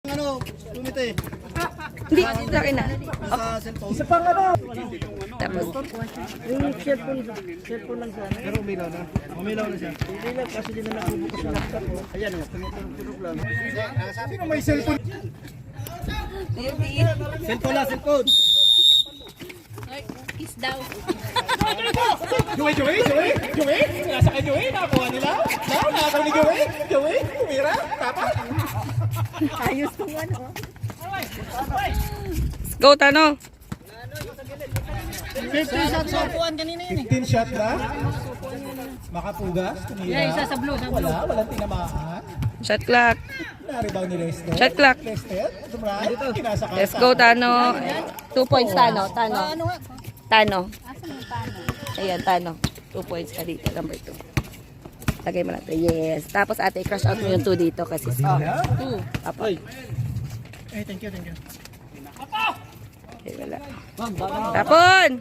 Ano, kumite. Hindi, laki na. Sa cellphone. Isa pang ano? Tapos, Yung cellphone lang sana. Pero umilaw na. Umilaw na siya. Hindi lang kasi din na nakubukas yung laptop ko. Ayan o, tumutunog lang. Sino may cellphone? Cellphone lang, cellphone. kiss daw. Joey! Nasa kay Joey, nakakuha nila. Nakataw ni Joey, kumira, tapat. Ayos tong ano. Go, Tano. 15 shots sa upuan kanina yun 15 shot lang. Makapugas, tumira. isa sa blue, Walang tinamaan. Shot clock. Na-rebound ni Lester. Shot clock. Lester, dumraan. Kinasakal. Let's go, Tano. 2 points, Tano. Tano. Ayan, Tano. 2 points ka dito, number 2. Lagay mo lang ito. Yes. Tapos ate, crush out mo yung 2 dito kasi. 2. Apo. Eh, thank you. Okay, wala. Tapon!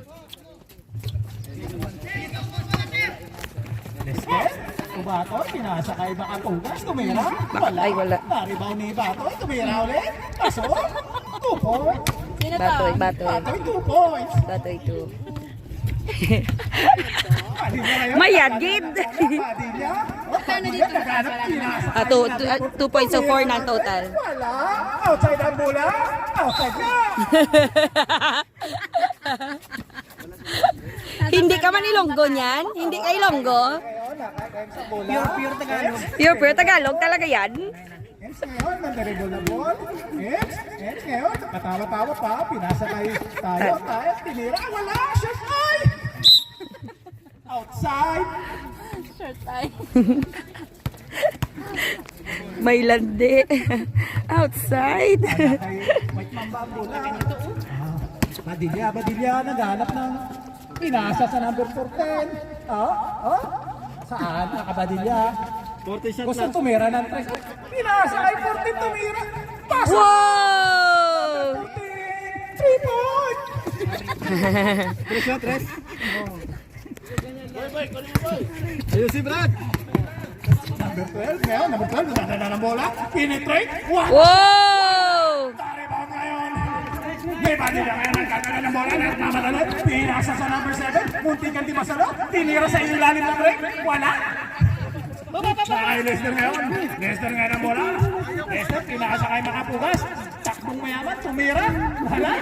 Lester, Kubato, pinasakay makapugas, tumira. Ay, wala. Na-rebound ni Bato, tumira ulit. Paso, 2 points. Batoy. Bato, 2 points. Batoy 2. Padilla ngayon. Mayagid! Padilla. Padilla, naghanap, pinasakay. 2 points so 4 na total. Wala. Outside ang bola. Outside na. Hindi ka man ilonggo niyan? Hindi ka ilonggo? Pure Tagalog talaga yan? Ems ngayon, nandaribol na ball. Ems ngayon, katawa-tawa pa. Pinasakay tayo. Tinira. Wala. Shot ay. Outside. May landi. Outside. May mamba ang bola. Badilya. Naghanap ng pinasa sa number 14. Saan? Nakabadilya. 40 shots Gusto lang. tumira ng 3. Pinasa kay 14 tumira. Pasok! Wow! 3 points! 3 shot, rest. Ayun si Brad. Number 12 ngayon. Number 12. Nadala ng bola. Penetrate. Wow! Wow! Rebound ngayon. May badilya ngayon. Nagkakala ng bola. Nagmamadali. Pinasa sa number 7. Munting kanti masalo. Tinira sa ilalim ng break. Wala. Ay, Lester ngayon. Lester ngayon ang bola. Lester, pinasa kay makapugas. Takbong mayaman, tumira. Wala.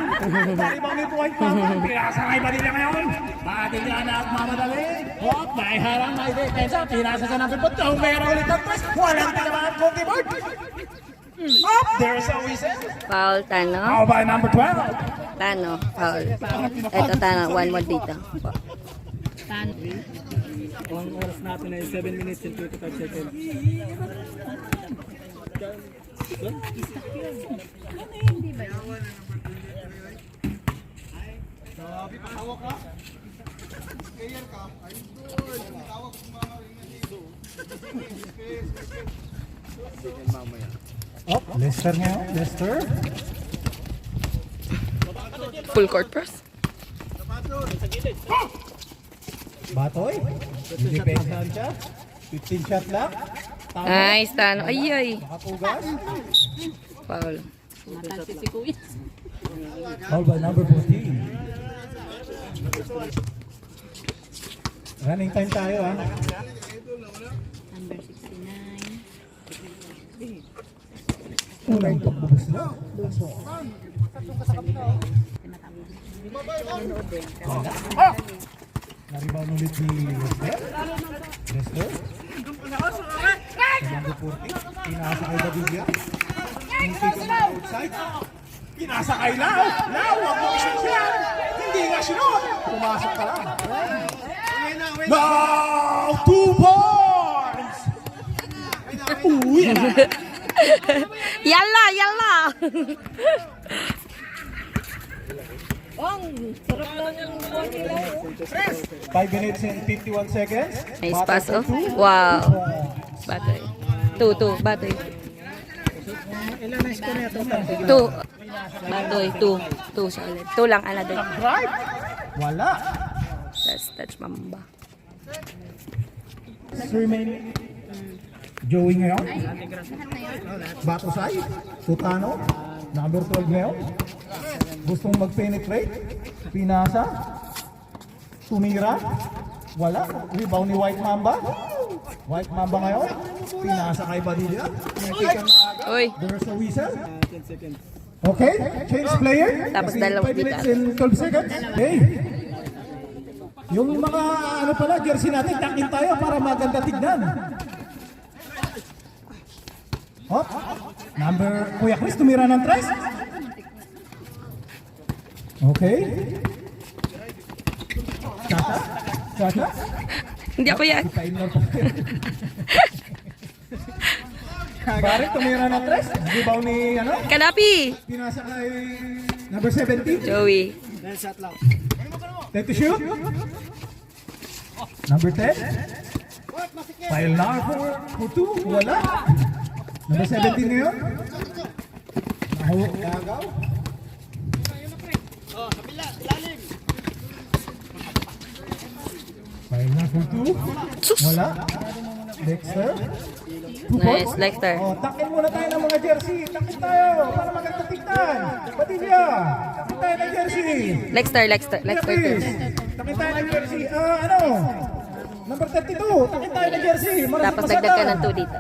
Rebound ni Dwight Powell. Pinasa kay Badilla ngayon. Badilla na at mamadali. Hop, may harang, may depensa. Pinasa sa number 4. Tumira ulit ang press. Walang tinamaan kong keyboard. Hop, there's a whistle. Foul, Tano. How about number 12? Tano, foul. Ito, Tano. 1 more dito. Ang oras natin ay 7 minutes and 25 seconds. Oh, Lester ngayon. Lester. Full court press. Batoy. Didepensahan siya. 15 shot lang. Tama. Nice, Tano. Ay. Makapugas. Foul. Foul by number 14. Running time tayo ha. Number 69. Unang pagbubus na. Naribawn ulit ni Lester. Lester. Sa number 40. Pinasa kay Badilla. Outside. Pinasa kay Lau. Lau, wag mo isip siya. Hindi nga sinod. Pumasok ka lang. Now, 2 points! Uy! Yalla! 5 minutes and 51 seconds. Nice pass, oh. Wow. Batoy. 2. Batoy. Ilan na score na ito? 2. Batoy. 2 siya ulit. 2 lang, another. Drive! Wala. Let's touch mamba. Remaining. Joey ngayon. Batusay. Tutano. Number 12 ngayon. Gustong mag-penetrate. Pinasa. Tumira. Wala. Rebound ni White Mamba. White Mamba ngayon. Pinasa kay Badilla. Uy. There's a whistle. 10 seconds. Okay, change player. Tapos Kasi dalawang 5 minutes kita. and 12 seconds. Okay. Yung mga ano pala, jersey natin, takin tayo para maganda tignan. Hop. Number, Kuya Chris, tumira ng tres. Okay. Kaka? Kaka? Hindi ako yan. Kain lang po. Barret, tumira ng tres. Rebound ni, ano? Kadapi. Pinasa kay number 17. Joey. Then shot lang. Take to shoot. Number 10. File na for 2. Wala. Number 17 ngayon. Gagaw. File na for 2. Wala. Dexter. 2 Nice, points. Lexter. Oh, takin muna tayo ng mga jersey. Takin tayo para maganda tignan. Padilla. Takin tayo ng jersey. Lexter Please. first. Takin tayo ng jersey. Ano? Number 32. Takin tayo ng jersey. Maraming Tapos pasada. dagdag ka ng 2 dito.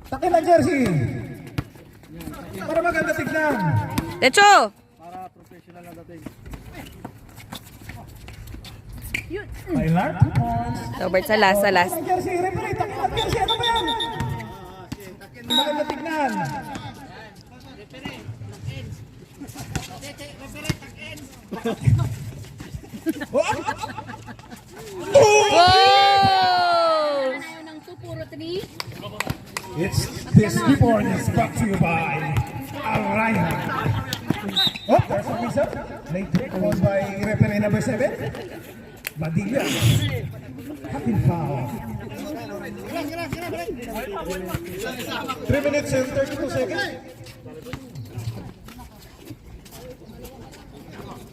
Takin ng jersey. Para maganda tignan. Lecho! Para professional na dating. Tyler. Robert, sa last. Takin ng jersey. Referee, takin ng jersey. Ano ba yan? Maganda tignan. Wow! This report is brought to you by Araya. Oh, there's a whistle. Late hit called by referee number 7. Badilla. Happy foul. 3 minutes and 32 seconds.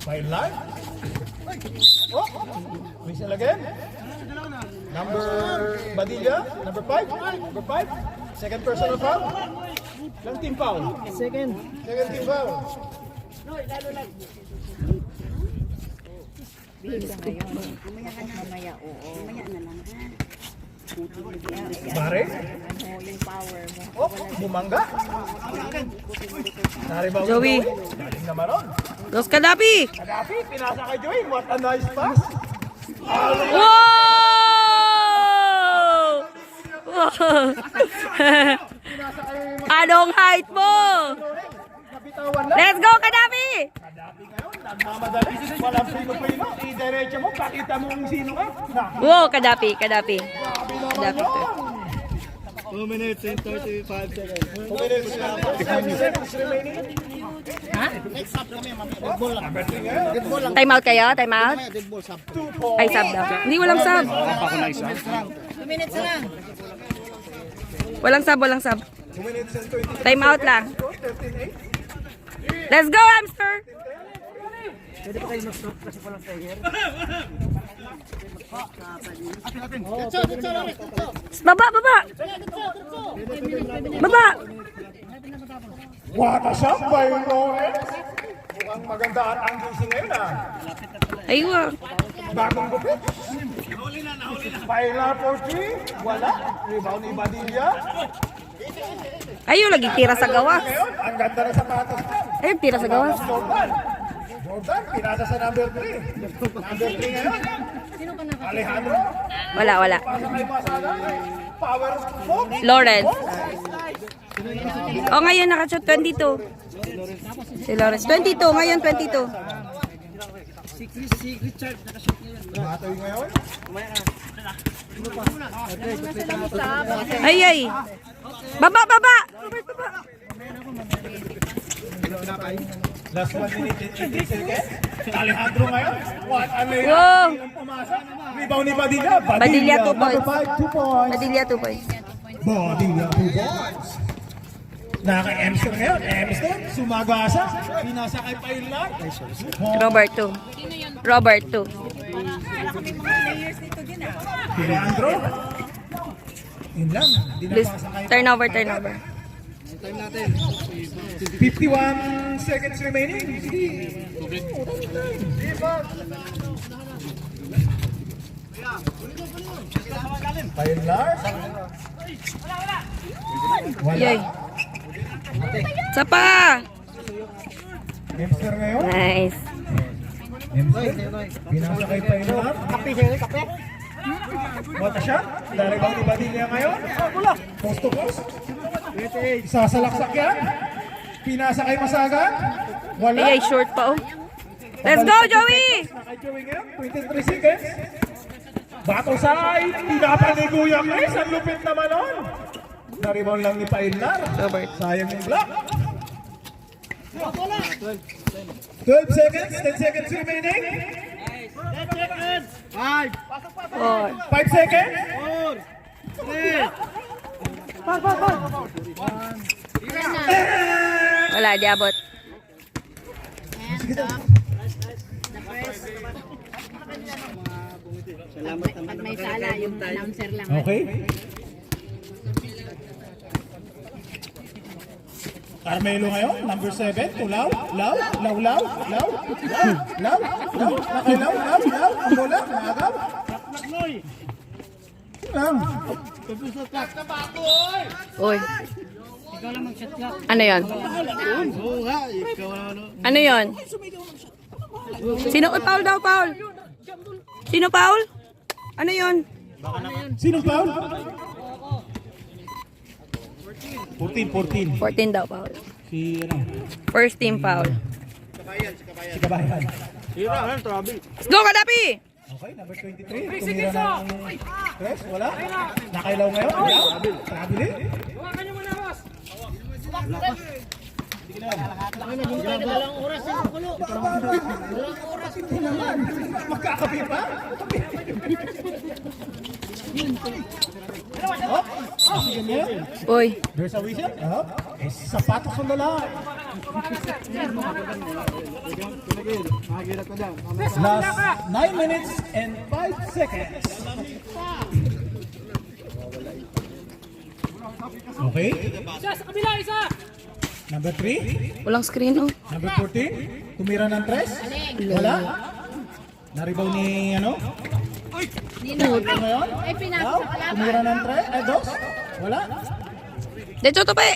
Fine line. Oh, whistle again. Number Badilla, number 5. Number 5. Second personal foul. Ilang team foul? Second. Second team foul. Mare? Oh, bumangga. Naribaw Joey. Galing naman ron. Los Kadapi! Kadapi, pinasa kay Joey. What a nice pass. Wow! Anong height mo? Nabitawan lang. Let's go, Kadapi! Kadapi ngayon, nagmamadali. Walang prino-prino. I-diretso mo, pakita mo kung sino ka. Wow, Kadapi. Grabe Kadapi. naman 2 minutes and 35 seconds. 2 minutes and 35 seconds remaining. Number 3 ngayon. Time out kayo? Time out? 2 points. Ay, sub daw. Hindi, walang sub. Walang sub. 2 minutes and 20. Time out lang. 13-8. Let's go, hamster! Pwede pa kayo mag-stop kasi walang player. Baba! Baba! What a shot by Lawrence. Mukhang maganda ang gising ngayon Aywa. Bagong gupit. Paila for 3. Wala. Rebound ni Badilla. Ayun, lagi tira sa gawas. Ngayon, ang ganda ng sapatos niya. Ayun, tira sa gawas. Jordan, pinasa sa number 3. Number 3 ngayon. Alejandro. Wala. Pasa kay Masada. Power stroke. Lawrence. Oh, ngayon nakashot 22. Si Lawrence. 22, ngayon 22. Si Richard nakashot ngayon. Batoy ngayon. Ay. Baba! Robert, baba! Last 1 minute and 18 seconds. Alejandro ngayon. What a layup. Wow. Hindi lang pumasa. Rebound ni Badilla. Badilla, 2 number points. 5, 2 points. Padilla 2 points. Badilla, 2 points. Naka-Emster ngayon. Emster, sumagasa. Pinasa kay Pailan. Robert 2. Robert 2. Alejandro. Yun lang. Hindi na Please, makasakay. turnover, turnover. 51 seconds remaining. Tyler. Wala. Yay. Isa pa. Hamster ngayon. Nice. Hamster. Pinasa kay Tyler. Kape. What a shot. Dari bang Ibadilla ngayon? Post to post. Sasalaksak yan. Pinasa kay Masagan. Wala. Ay, short pa oh. Let's go, Joey! Kay Joey ngayon. 23 seconds. Bato side. Pinapa ni Kuya Chris. Ang lupit naman nun. Naribon lang ni Pailar. Robert. Sayang yung block. 12 seconds. 10 seconds remaining. 4. 5 seconds. Wala, di abot. Pag may sala, yung announcer lang. Okay. Carmelo ngayon, number 7, tulaw, law, law, nakilaw, law, ang bola, nakagaw. Lang. Uy. Ano yon? Ano yon? Sino? Paul daw, Paul. Sino, Paul? Ano yon? Sinong foul? 14. 14 daw, Paul. Si ano? First team foul. Si Kabayan. Let's go, Kadapi! Okay, number 23. Tumira ng press, wala. Nakailaw ngayon, ilaw. Nakabili. Magkakapi pa? Sige niya. Uy. There's a whistle. Sapatos ng lalaki. Last 9 minutes and 5 seconds. Okay. Isa sa kabila, isa! Number 3. Walang screen, oh. Number 14. Tumira ng 3. Wala. Naribaw ni ano? Nino. Ngayon? Ay, pinasok sa kalaban. Tumira ng 2. Wala. Dito, Tupi!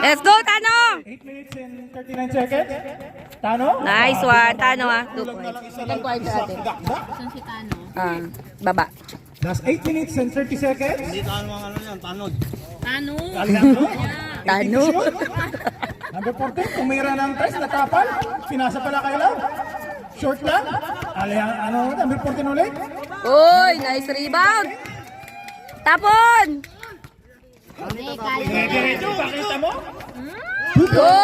Let's go, Tano! 8 minutes and 39 seconds. Tano? Nice one. Tano, ah. 2 Kulang na lang points. isa lang. Point sa atin. Dakdak. Saan si Tano? Baba. Last 8 minutes and 30 seconds. Tano. Alejandro. Tano. Number 14, tumira ng 3, natapal. Pinasa pala kay Lau. Short lang. Alejandro, number 14 ulit. Uy, nice rebound! Tapon! Hindi, kaya. Diretso, pakita mo. Go!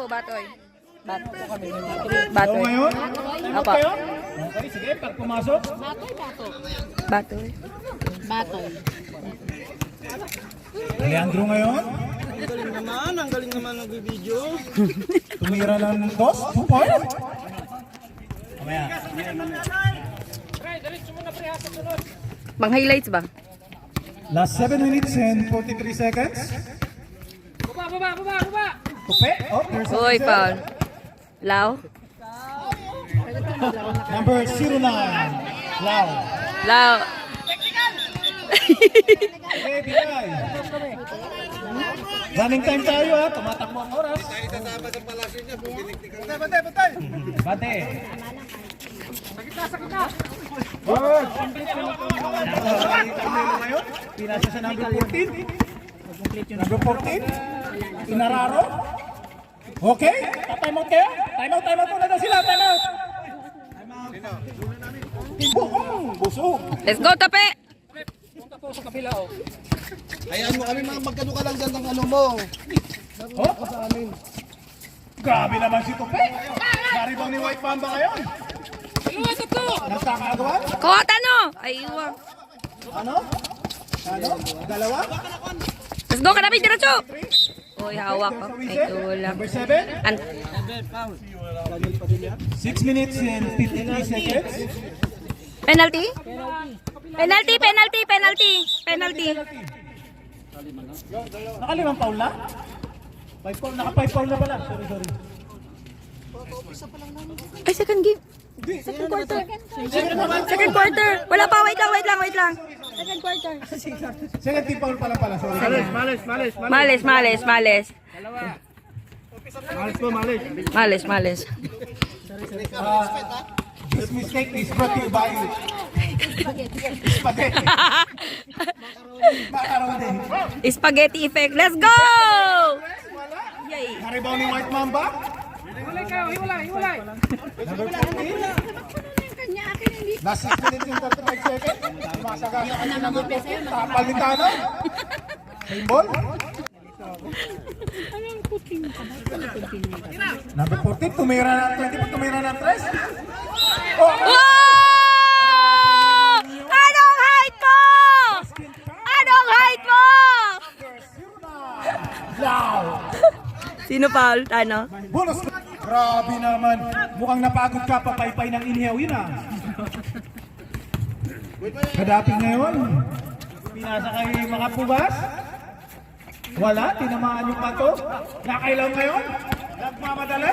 Batoy. Batoy. So Batoy. ngayon, time out Apa. kayo. Okay, sige, pag pumasok. Batoy. Batoy. Alejandro ngayon. Ang galing naman nag-video. Tumira ng 2 point. Mamaya. Bang highlights ba? Last 7 minutes and 43 seconds. Baba! Tupe. Oh, there's a Uy, whistle. Paul. Lau? Number 09. Lau. Lau. Okay, bigay. Running time tayo ha. Tumatakbo ang oras. Bate. Good. Ngayon, pinasa sa number 14. Number 14. Inararo. Okay. Time out kayo. Time out muna daw sila. Time out. Busog. Let's go, Tope! Hayaan mo kami magkano ka lang dyan ng ano mo. Oh? Grabe naman si Tupe. Naribang ni White Mamba ngayon. Nagkakagawa? Kuha, Tano! Ay, iwa. Ano? Ano? Dalawa? Let's go, Kadapi, diretso! Uy, hawak ko. Ay, tulang. Number 7? 6 6 minutes and 53 seconds. Penalty? Penalty, penalty, penalty. Penalty. Nakalimang foul na? 5 foul, naka 5 foul na pala. Sorry. Ay, second game. Second quarter. Second quarter. Wala pa, wait lang. Second quarter. Second team foul pala. Sorry. Males. Males. This mistake is brought to you by Spaghetti. Macaroni. Spaghetti effect. Let's go! Yay. Naribaw ni White Mamba. Hiwalay. Number 14. Last 6 minutes and 35 seconds. Masaga. Tapal ni Tano. Same ball. Number 14. Tumira na 20. Tumira na 3. Oh! Wow! Anong height mo? Wow! Sino foul? Tano? Bonus! Grabe naman. Mukhang napagod ka, papaypay ng inhaw. Yun ah. Kadaping ngayon. Pinasa kay mga pubas. Wala, tinamaan yung pato. Nakailaw ngayon. Nagmamadali.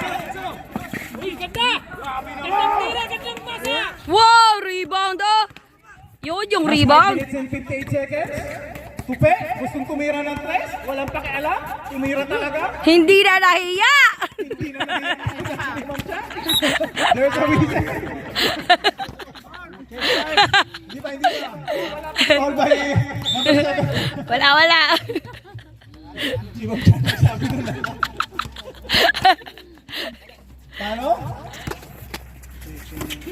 Wow! Rebound oh! Yun yung rebound. 5 minutes and 58 seconds. Tupe, gustong tumira ng 3. Walang pakialam. Tumira talaga. Hindi na nahiya! Hindi na There's a reason. Hindi pa. All by number 7. Wala. Si Bob Chan, sabi ko na. Paano?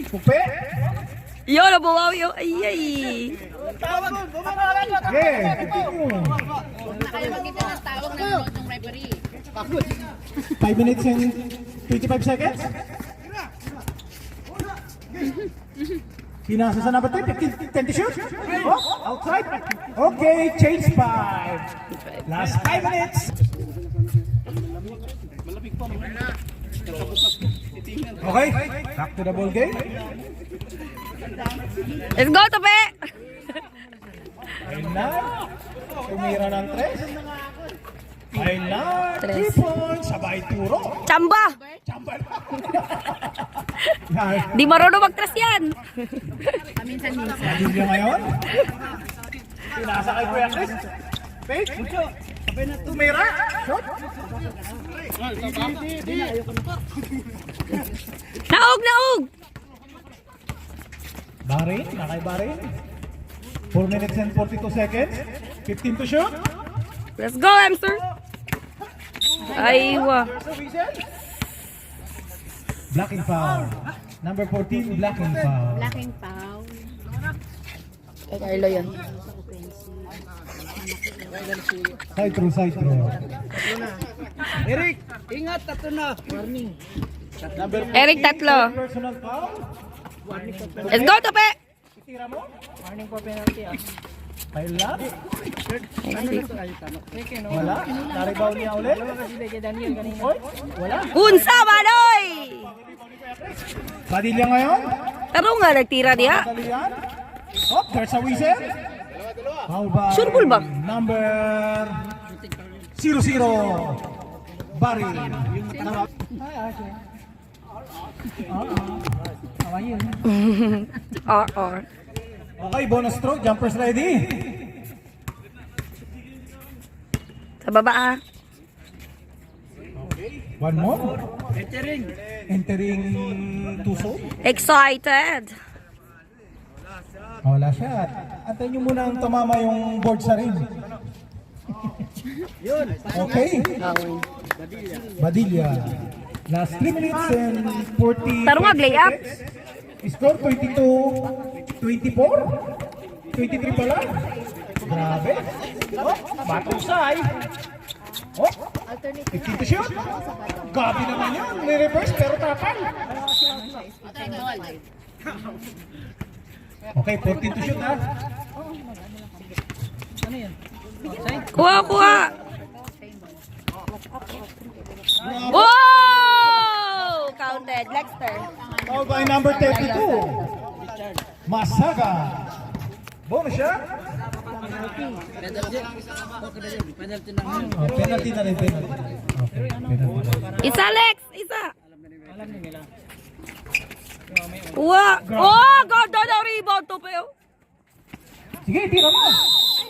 Tupe. Yun, nabuwaw yung ayay. Okay. Nakalimutan kita ng tawag ng referee. 5 minutes and 25 seconds. Pinasa sa number 10, 10 to shoot. Oh, outside. Okay, change 5. Last 5 minutes. Okay, back to the ball game. Let's go, Tope! Ayun na. Tumira ng 3. Ayun na. 3 points. Sabay turo. Chamba! Chambal. Di marunong mag-trust yan. Paminsan-minsan. Hindi ngayon. Pinasa kay Kuya Chris. Fake. Tumira. Shot. Naog! Barin. Nakay Barin. 4 minutes and 42 seconds. 15 to shoot. Let's go, hamster! Aywa. Blocking foul. Number 14, blocking foul. Laking pau. Kay Carlo yun. Side through. Eric, ingat, tato na. Warning. Number 14, Eric, tatlo. personal foul. Let's go, Tope! Tira mo. Warning po penalty ah. Ayun lang. Wala. Naribaw niya ulit. Kasi kay Daniel kanina. Oy, wala. Unsa, Manoy! Padilla ngayon. Taro nga, nagtira diha. Dalian. Oh, there's a whistle. Foul by Sure ball ba? number 00. Baril. R. Okay, bonus stroke. Jumpers ready. Sa baba ah. One more. Entering Tuso. Excited. Wala siya. Antayin nyo muna ang tumama yung board sa ring. Okay. Badilla. Last 3 minutes and 40 Tarong layup. Score 22-24. 23 pala. Grabe. Oh, matusay. Oh, 15 to shoot. Gabi naman yun. May reverse pero tapal. Okay, 14 to shoot ha. Kuha. Wow! Counted. Lexter. Foul by number 32. Masaga. Bonus shot. Penalty na. Penalty na rin, penalty. Okay, penalty. Isa, Lex! Isa! Alam niyo nila. Wow! Oh! Ganda na rebound to pa yun. Sige, tira mo.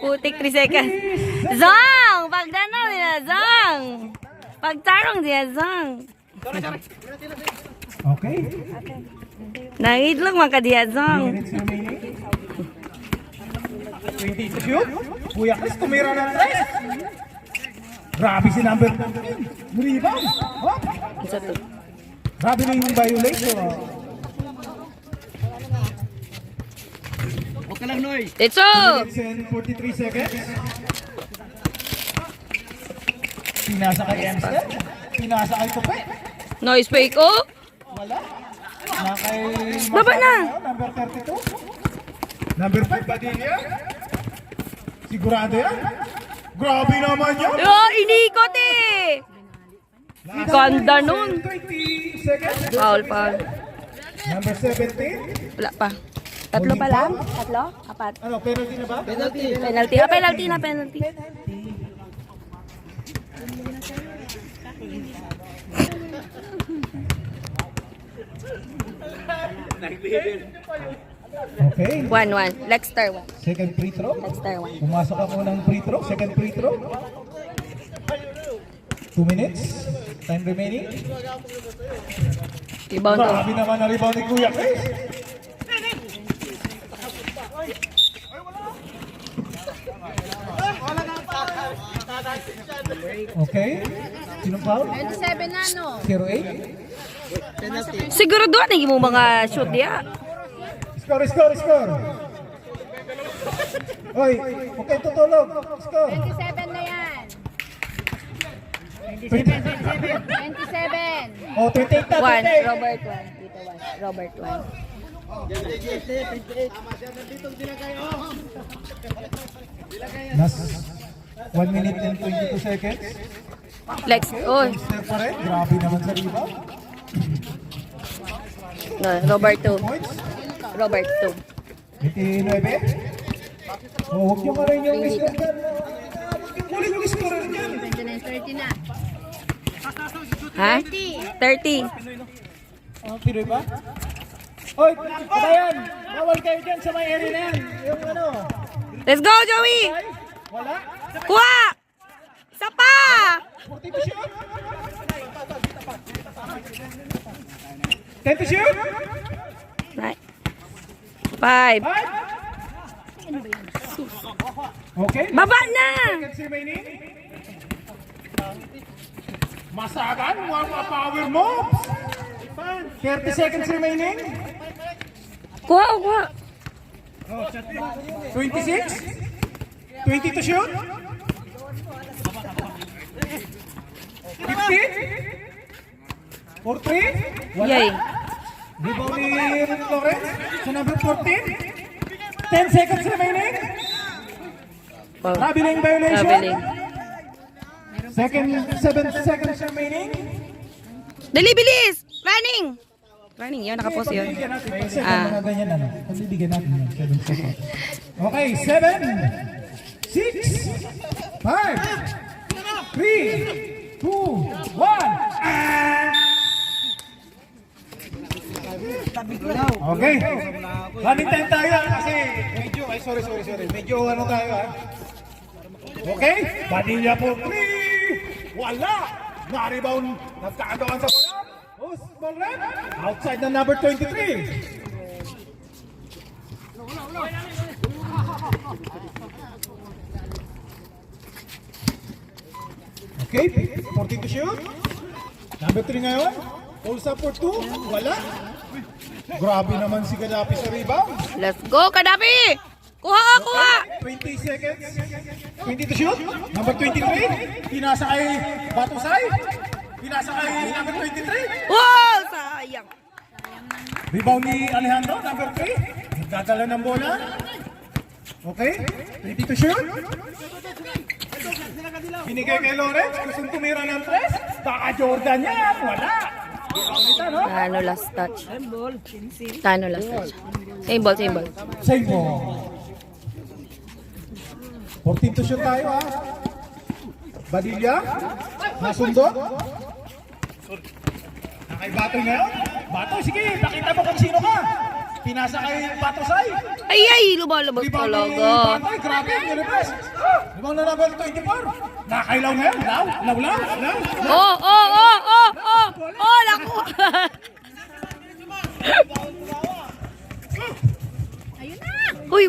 Putik 3 seconds. Zang! Pagdanaw nila, Zang! Pagtarong niya, Zang. Okay. Nangidlog man ka diya, Zang. 3 minutes remaining. 20 to shoot. Kuya Chris, tumira ng 3. Grabe si number 15. Rebound. Oh. Isa to. Grabe na yung violation. Okay lang, Noy. Ito! 2 minutes and 43 seconds. Pinasa kay Emster. Pinasa kay Tupe. Noise fake, oh! Wala. Na kay Baba na. Number 32. Number 5, Padilla. Sigurado yan. Grabe naman yan. Oh, inikot eh! Ganda nun. 20 seconds. Foul, foul. Number 17. Wala pa. Tatlo pa lang? Tatlo? Apat. Ano, penalty na ba? Penalty. Penalty. Ah, penalty na, penalty. Okay. 1-1. Lexter 1. Second free throw. Lexter 1. Pumasok ako ng free throw. Second free throw. 2 minutes. Time remaining. Rebound to. Grabe naman na rebound ni Kuya Chris. Okay. Sinong foul? 27 na, no? 08. Siguro doon ang mo mga shoot diya. Score, score, score. Hoy, okay, tutulog. Score. 27 na yan. 27. Oh, 28 na, 1. 28. Robert 1. Dito 1. Robert 1. Nas 1 minute and 22 seconds. Lex. Oh. Step pa rin. Grabe naman sa rebound. No, Robert 2. Points. Robert 2. 29. Oh, huwag niyo ka rin yung score dyan. Ulit yung score dyan. 30 na. Ha? 30. Oh, Pinoy ba? Hoy, patayan! Bawal kayo dyan sa may area na yan. Yung ano? Let's go, Joey! Wala? Kuha! Isa pa! 40 to shoot? 10 to shoot? 5. 5? Okay. Baba na! Seconds remaining. Masagan, mga power moves. 30 seconds remaining. Kuha, kuha. 26. 20 to shoot. 15. 4-3. Wala. Yay. Rebound ni Lawrence sa number 14. 10 seconds remaining. Oh. Traveling violation. Traveling. 7 seconds remaining. Dali, bilis! Running! Running yun, nakapost yun. Pagbibigyan natin. Pag second, Ah. mga ganyan ano. Pagbibigyan natin yun. 7 seconds. Okay, 7, 6, 5, 3, 2, 1. Okay. Running time tayo kasi medyo, sorry. Medyo ano tayo ha. Okay. Padilla po. 3. Wala. Na-rebound. Nagkaagawan sa bola. Ball red. Outside na number 23. Okay. 14 to shoot. Number 3 ngayon. Pulls up for 2. Wala. Grabe naman si Gaddafi sa rebound. Let's go, Kadapi! Kuha, kuha! 20 seconds. 20 to shoot. Number 23. Pinasa kay Batusay. Pinasa kay number 23. Wow! Sayang. Rebound ni Alejandro, number 3. Nagdadala ng bola. Okay. 20 to shoot. Binigay kay Lawrence. Gustong tumira ng 3. Baka Jordan yan. Wala. Tano last touch. Tano last touch. Same ball, same ball. Same ball. 14 to shoot tayo ha. Badilla, nasundot. Nakay Batoy ngayon. Batoy, sige, pakita mo kung sino ka. Pinasa kay Batosay. Ay, lumalabas talaga. Batoy, grabe, nilabas. Ibang na level 24. Nakailaw ngayon, law. Oh, naku. Uy,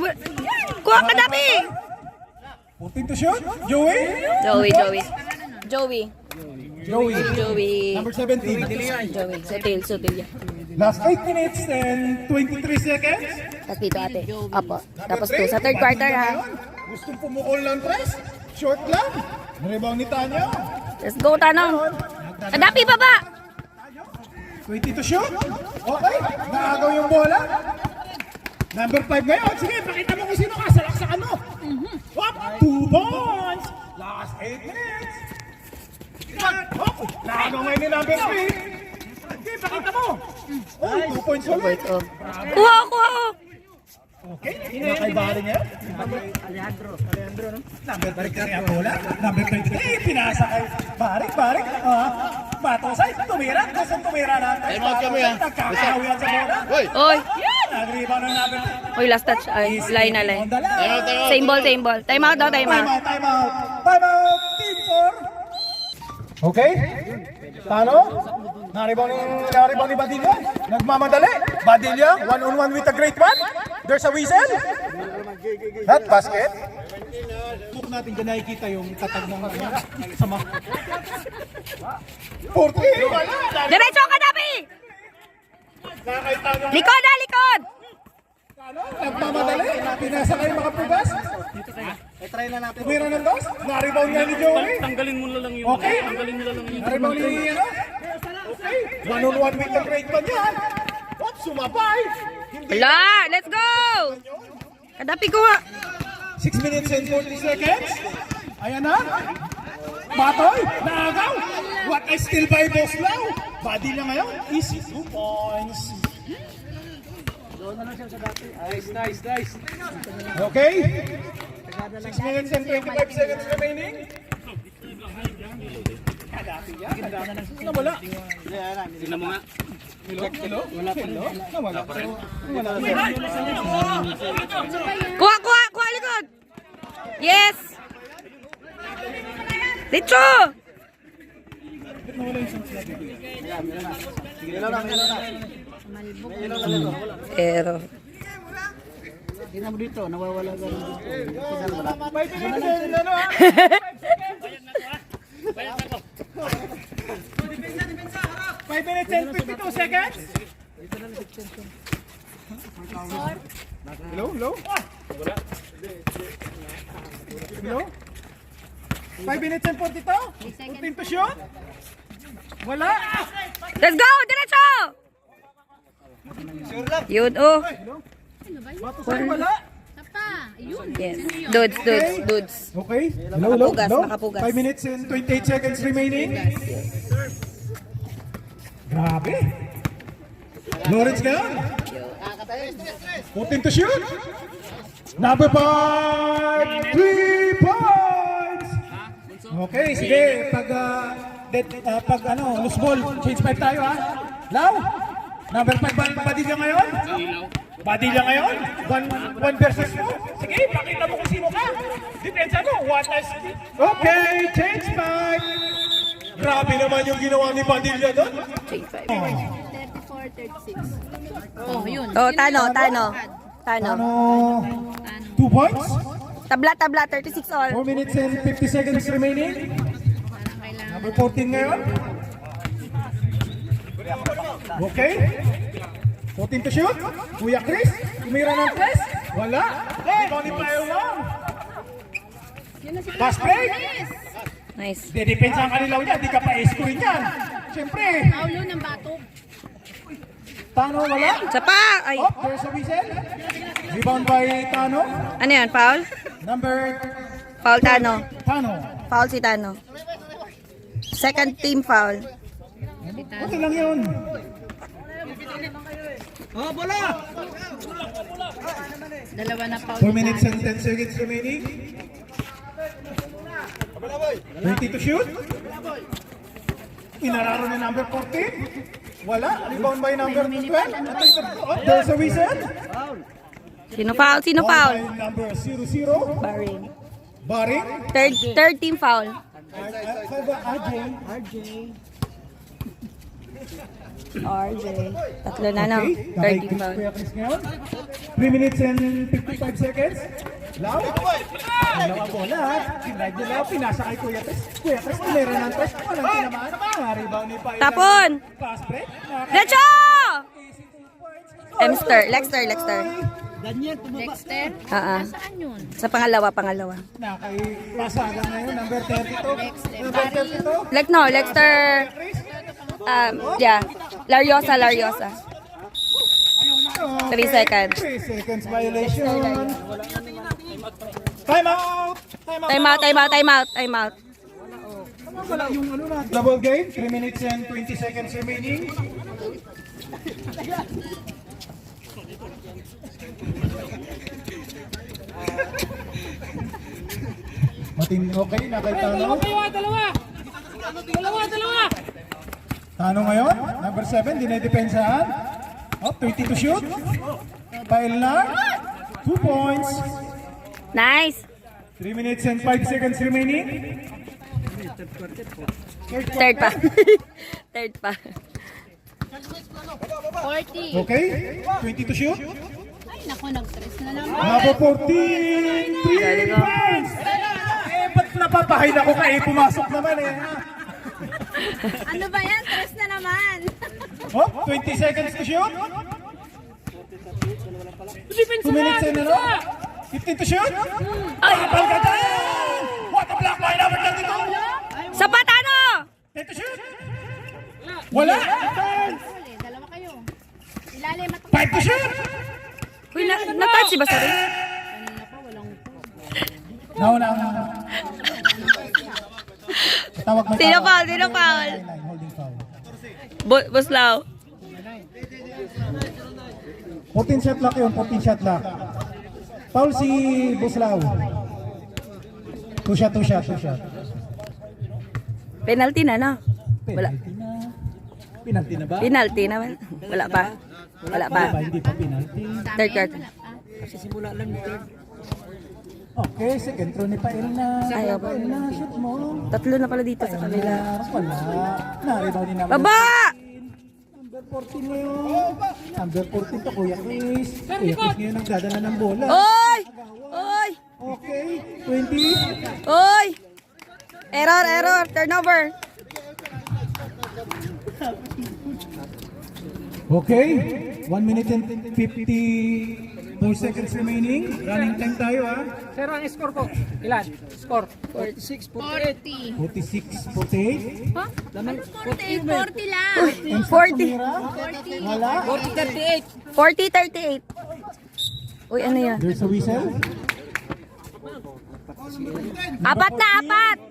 kuha ka dami. 14 to shoot. Joey. Joey. Number 17. Joey. Sutil yan. Last 8 minutes and 23 seconds. Tapos dito ate. Apo. Tapos 2 sa third quarter ha. Gustong pumukol ng press. Short lang. Rebound ni Tanyo. Let's go, Tanong. Kadapi baba. 20 to shoot. Okay. Naagaw yung bola. Number 5 ngayon. Sige, pakita mo kung sino ka. Salaksakan mo. Hop. 2 points. Last 8 minutes. Hop. Naagaw ngayon ni number 3. Sige, pakita mo. Oh, 2 points ulit. Kuha. Okay. Kay Bari ngayon. Alejandro, no? Number 3 kasi ang bola. Number 23. Pinasa kay Barik. Batosay. Tumira. Kusang tumira natin. Nagkakahawian sa bola. Oy. Nag-rebound ng number 3. Uy, last touch. Ay, line. Same ball. Time out daw, time out. Time out. Team 4. Okay. Tano? Naribang ni Badilla. Nagmamadali. Badilla, 1-on-1 with a great one. There's a whistle. That basket. Book natin dyan nakikita yung tatag ng sama. 40. Diretso ka dapi. Likod. Ano? Nagmamadali. Pinasa kayo makapugas. Try na natin. Tumira ng dos. Naribound nga ni Joey. Tanggalin mo na lang yun. Okay. Naribound ni ano? Okay. 1-on-1 with the great one yan. Oops, sumabay. Wala, let's go. Kadapi ko nga. 6 minutes and 40 seconds. Ayan na. Batoy, naagaw. What I still by Boss Lau. Body lang ngayon. Easy 2 points. Nice. Okay. 6 minutes and 25 seconds remaining. Nawala. Tingnan mo nga. Hello? Nawala. Kuha likod. Yes. Dicho. Pero. Tingnan mo dito, nawawala ka rin dito. 5 minutes and ano ha? 5 minutes and 52 seconds. Hello? Hello? 5 minutes and 42? 15 to shoot? Wala? Let's go, diretso. Yun, oh. Batusay wala? Yes. Dudes. Okay. Nakapugas. 5 minutes and 28 seconds remaining. Grabe. Lawrence ngayon. 14 to shoot. Number 5, 3 points. Okay, sige. Pag loose ball, change 5 tayo ha. Lau. Number 5 Badilla ngayon. Badilla ngayon. 1 versus 2. Sige, pakita mo kung sino ka. Depensa mo. Okay, change 5. Grabe naman yung ginawa ni Badilla doon. Take 5. 34, 36. Oh, yun. Oh, Tano. 2 points. Tabla, 36 all. 4 minutes and 50 seconds remaining. Number 14 ngayon. Okay. 14 to shoot. Kuya Chris, tumira ng press. Wala. Tony Payo lang. Pass break. Nice. Dedepensa ang kanilaw niya. Di ka pa escorin yan. Siyempre. Paulo ng batok. Tano wala. Sapa. Ay. Oh, there's a whistle. Rebound by Tano. Ano yan, foul? Number Foul Tano. Foul si Tano. Second team foul. Okay lang yun. Oh, bola! Dalawa na 4 minutes and 10 seconds remaining. 20 to shoot. Inararo ni number 14. Wala. Rebound by number 12. There's a whistle. Sino foul? Sino foul? By number 00. Baring. Baring. Third team foul. RJ. Tatlo na, no? Third team foul. 3 minutes and 55 seconds. Lau. Dalawa bola. Kinride nila. Pinasa kay Kuya Tess. Kuya Tess, meron ng Tess. Walang tinamaan. Rebound ni Pailan. Tapon! Fast break. Derecho! Lexter. Daniel, tumaba. Dexter? Ah. Saan yun? Sa pangalawa. Nakaipasagan ngayon. Number 32. Number 32. Lexter. Yeah. Lariosa. 3 seconds. 3 seconds violation. Time out. Time out. Wala yung ano na. Double game. 3 minutes and 20 seconds remaining. Okay, nakitano. Dalawa. Tano ngayon, number 7, dinedepensahan. 20 to shoot. Pailan, 2 points. Nice. 3 minutes and 5 seconds remaining. Third pa. 40. Okay, 20 to shoot. Ay, naku, nag-stress na naman. Number 14, 3 points. Ba't napapahay na ko kayo? Pumasok naman eh. Ano ba yan? Stress na naman. 20 seconds to shoot. 2 minutes and ano? 15 to shoot. Kapal ka dyan! What a block by number 32. Sapat ano? 10 to shoot. Wala. Huli, dalawa kayo. Ilalim at 5 to shoot. Uy, na-touch si Basarin? Nauna ang... Tawag mo. Sino foul? Holding foul. Boslaw. 14 shot lock yun, 14 shot lock. Foul si Buslaw. 2 shot. Penalty na, no? Wala. Penalty na ba? Penalty naman. Wala pa. Hindi pa penalty. Third quarter. Simula lang nito. Okay, second throw ni Pael na. Ayaw ba? Pael na, shoot mo. Tatlo na pala dito sa kanila. Wala. Naribaw ni number Baba! Number 14 ngayon. Number 14 to Kuya Chris. Kuya Chris ngayon nagdadala ng bola. Oy! Okay, 20. Oy! Error. Turnover. Okay, 1 minute and 54 seconds remaining. Running time tayo ha. Sir, ang score ko. Ilan? Score. 46, 40. 46, 48. Ha? 40 lang. And 40. Wala. 40-38. Uy, ano yan? There's a whistle. Apat.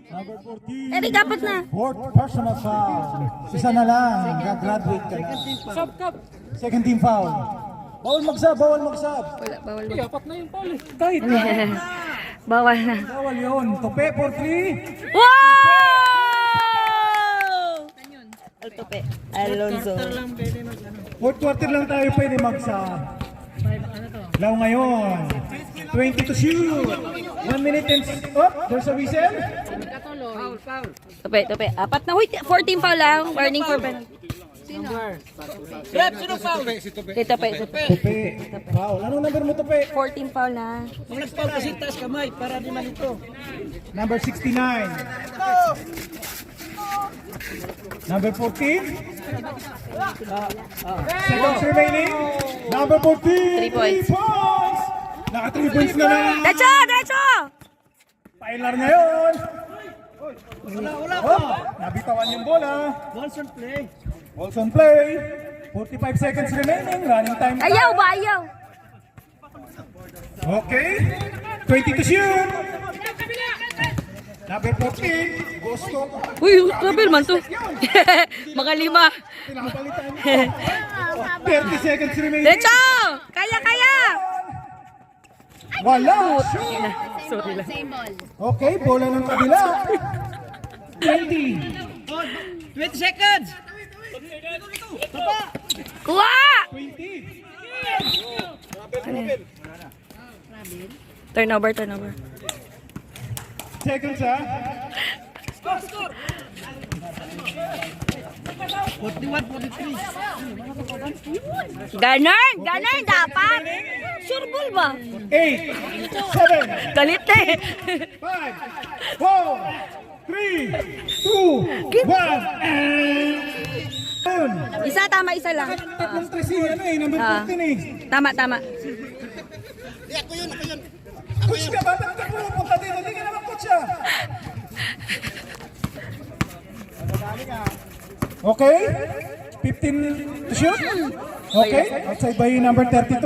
Number 14. Eric, apat na. Fourth personal foul. Isa na lang. Gagraduate ka na. Second team foul. Bawal magsab. Bawal. Apat na yung foul eh. Kahit Bawal na. Bawal yun. Tope for 3. Wow! Altope. Alonzo. Fourth quarter lang tayo pwede magsab. Law ngayon. 20 to shoot. 1 minute and... there's a whistle. Tope. Apat na. Huy, 14 foul lang. Warning for penalty. Sino foul? Tope. Tope. Foul. Anong number mo, Tope? 14 foul na. Kung nag-foul kasi taas kamay para di malito. Number 69. Number 14. Seconds remaining. Number 14. 3 points. Naka 3 points na lang. Derecho! Pailar ngayon. Nabitawan yung bola. Balls on play. Balls on play. 45 seconds remaining. Running time. Ayaw. Okay. 20 to shoot. Number 14. Gusto. Uy, travel man to. Mga 5. Pinapalitan niyo. 30 seconds remaining. Derecho! Kaya! Wala. Shoot. Sorry lang. Same ball. Okay, bola ng kabila. 20 seconds! Kuha! 20. Turnover. Seconds ha. 41, 43. Ganon dapat. Sure ball ba? 8, 7, Galit na eh. 5, 4, 3, 2, 1, and... Isa, tama, isa lang. Tatlong 3 si ano eh, number 14 eh. Tama. Coach ka ba? Ba't ka pupunta dito? Hindi ka naman coach ah. Okay? 15 to shoot? Okay? Outside by number 32?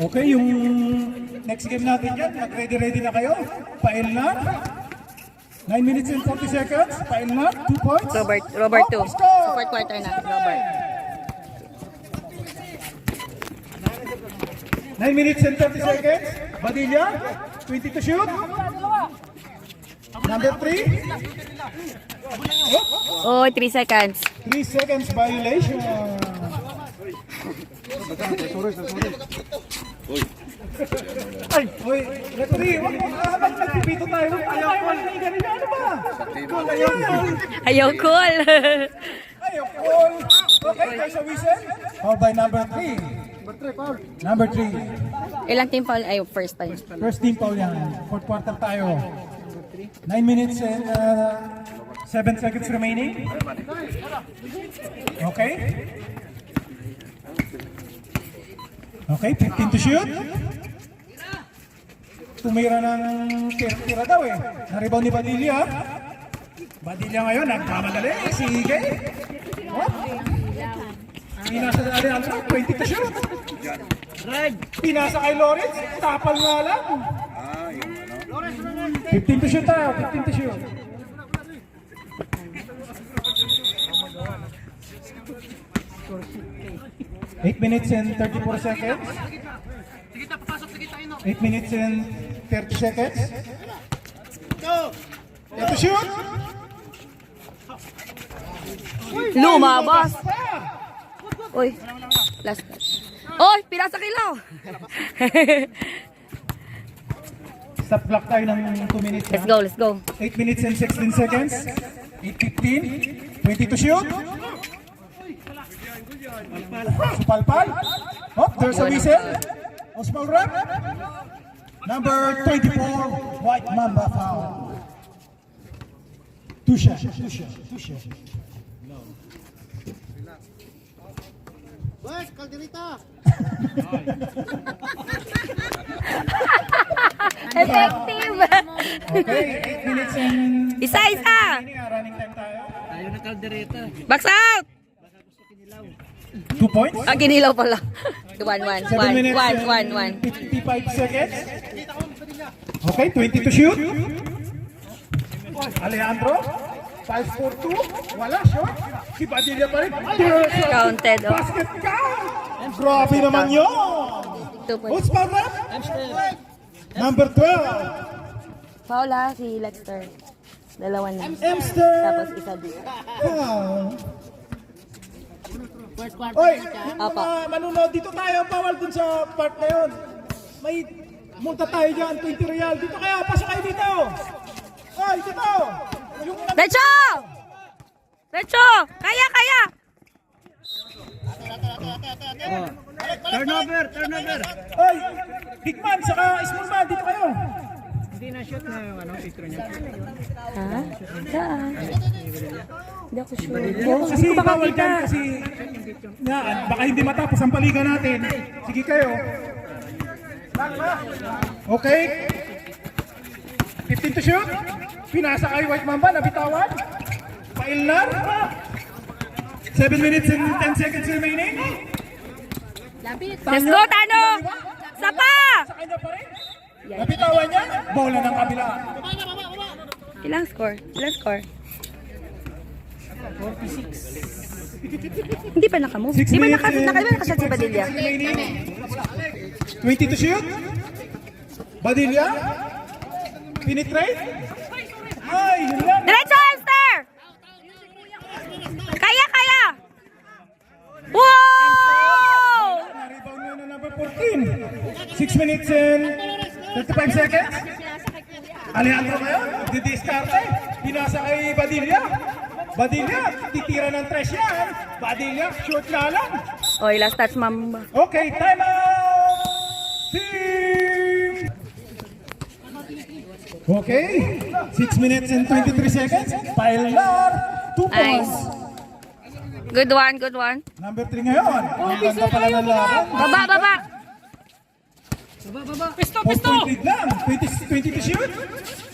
Okay, yung next game natin yan, mag-ready na kayo. Pail na. 9 minutes and 40 seconds. Pail na. 2 points. Robert 2. Oh, Sa score! fourth quarter na, Robert. 9 minutes and 30 seconds. Badilla, 20 to shoot. Number 3. Oh, 3 seconds. 3 seconds violation. Ay, oy, referee, wag mo habang nagpipito tayo. Ayaw ko. Ano ba? Ayaw, cool. Ayaw ko. Okay, there's a whistle. Foul by number 3. Number 3. Ilang team foul? Ay, first time. First team foul yan. Fourth quarter tayo. 9 minutes and 7 seconds remaining. Okay. Okay, 15 to shoot. Tumira ng tira daw eh. Na-rebound ni Badilla. Badilla ngayon, nagkamadali. Sige. What? Pinasa na rin 20 to shoot. Pinasa kay Lawrence. Tapal nga lang. 15 to shoot tayo. 15 to shoot. Eight minutes and 34 seconds. 8 minutes and 30 seconds. To shoot. Lumabas. Uy, last touch. Uy, pinasa kilaw. Stop clock tayo ng 2 minutes. Let's go. 8 minutes and 16 seconds. 8:15. 20 to shoot. Supalpal. Oh, there's a whistle. Osmal rep. Number 24, White Mamba foul. Tusha. Boss, kalderita. Effective. Okay, 8 minutes and... Isa. Running time tayo. Ayaw na kaldereta. Box out. 2 points. Ah, ginilaw pala. 1. 7 minutes and 55 seconds. Okay, 20 to shoot. Alejandro. 5-4-2. Wala, shot. Si Padilla pa rin. Counted. Oh. Basket count. Grabe naman yun. 2 points. Who's foul rep? Number 12. Foul ha, si Lexter. Dalawa na. Emster. Tapos isa dito. Foul. First quarter Oy, na siya. yung mga manunood dito tayo, bawal dun sa part na yun. May multa tayo dyan, 20 real. Dito kaya, pasok kayo dito. Oy, dito. Yung Lecho! Kaya! Turnover! Oy, big man, saka small man, dito kayo. Hindi na shoot na yung picture niya. Ha? Saan? Hindi ako sure. Kasi bawal dyan, kasi baka hindi matapos ang paliga natin. Sige kayo. Okay. 15 to shoot. Pinasa kay White Mamba, nabitawan. Pailnar. 7 minutes and 10 seconds remaining. Let's go, Tano! Sapa! Sa kanya pa rin. Nabitawan niya. Bola ng kabila. Ilang score? 46. Hindi pa nakamove. 6 Di ba minutes and nakashot si 55 Padilla? seconds remaining. 20 to shoot. Badilla. Penetrate. Ay, yun lang. Diretso, hamster! Kaya! Wow! Na-rebound na number 14. 6 minutes and 35 seconds. Alejandro ngayon, didiskarte. Pinasa kay Badilla. Badilla, titira ng tres yan. Badilla, shoot na lang. Oy, last touch, Mamba. Okay, time out! Team! Okay, 6 minutes and 23 seconds. Pilar, 2 points. Nice. Good one. Number 3 ngayon. Ang ganda pala ng laban. Baba. 4 point lead lang. 20 to shoot.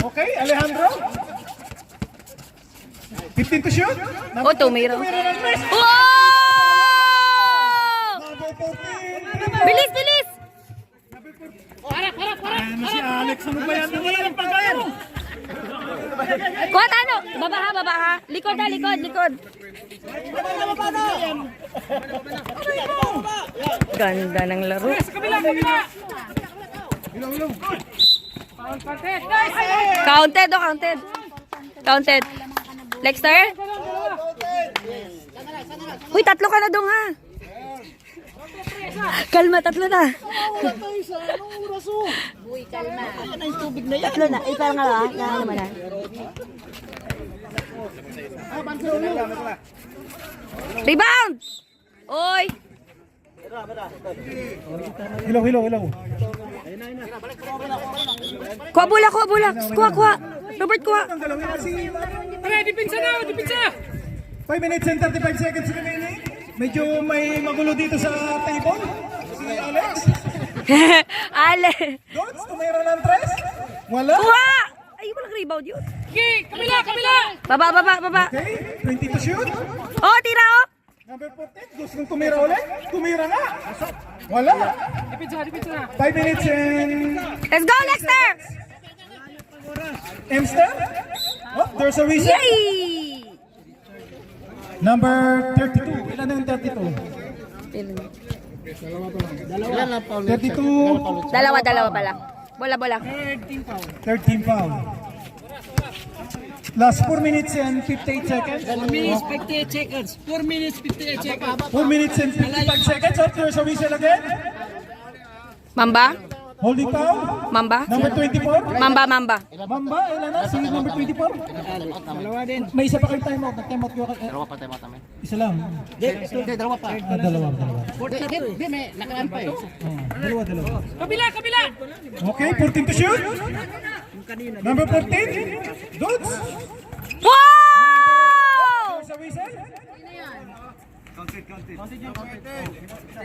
Okay, Alejandro. 15 to shoot. Oh, tumira. Tumira ng tres. Wow! Number 14. Bilis! Ano si Alex? Ano ba yan? Wala ng pagkayan. Kuha tano. Baba ha. Likod. Ganda ng laro. Counted. Lexter? Uy, tatlo ka na dong ha. Kalma, tatlo na. Uy, kalma. Tatlo na. Eh, parang nga naman na. Rebound! Oy! Hilaw. Kuha bola. Kuha. Robert, kuha. Ang galawin na si... Dipinsa na! 5 minutes and 35 seconds remaining. Medyo may magulo dito sa table. Si Alex. Ale. Dots, tumira ng tres. Wala. Kuha! Ay, walang rebound yun. Kabila! Baba. Okay, 20 to shoot. Oh, tira oh. Number 14, gusto nung tumira ulit. Tumira na. Wala. Dipinsa na! 5 minutes and... Let's go, Lexter! Emster. Oh, there's a whistle. Yay! Number 32. Ilan na yung 32? Ilan na foul? 32. Dalawa pa lang. Bola. 13 foul. Last 4 minutes and 58 seconds. 4 minutes, 58 seconds. 4 minutes, 58 seconds. 4 minutes and 55 seconds. Oh, there's a whistle again. Mamba? Holding foul. Mamba? Number 24. Mamba. Mamba, ilan na? Si number 24. Dalawa din. May isa pa kayong timeout. Nag-timeout ko. Dalawa pa tayo namin. Isa lang. Hindi, dalawa pa. Dalawa. Hindi, may nakaraan pa eh. Dalawa. Kabila! Okay, 14 to shoot. Number 14. Dudes. Wow! There's a whistle.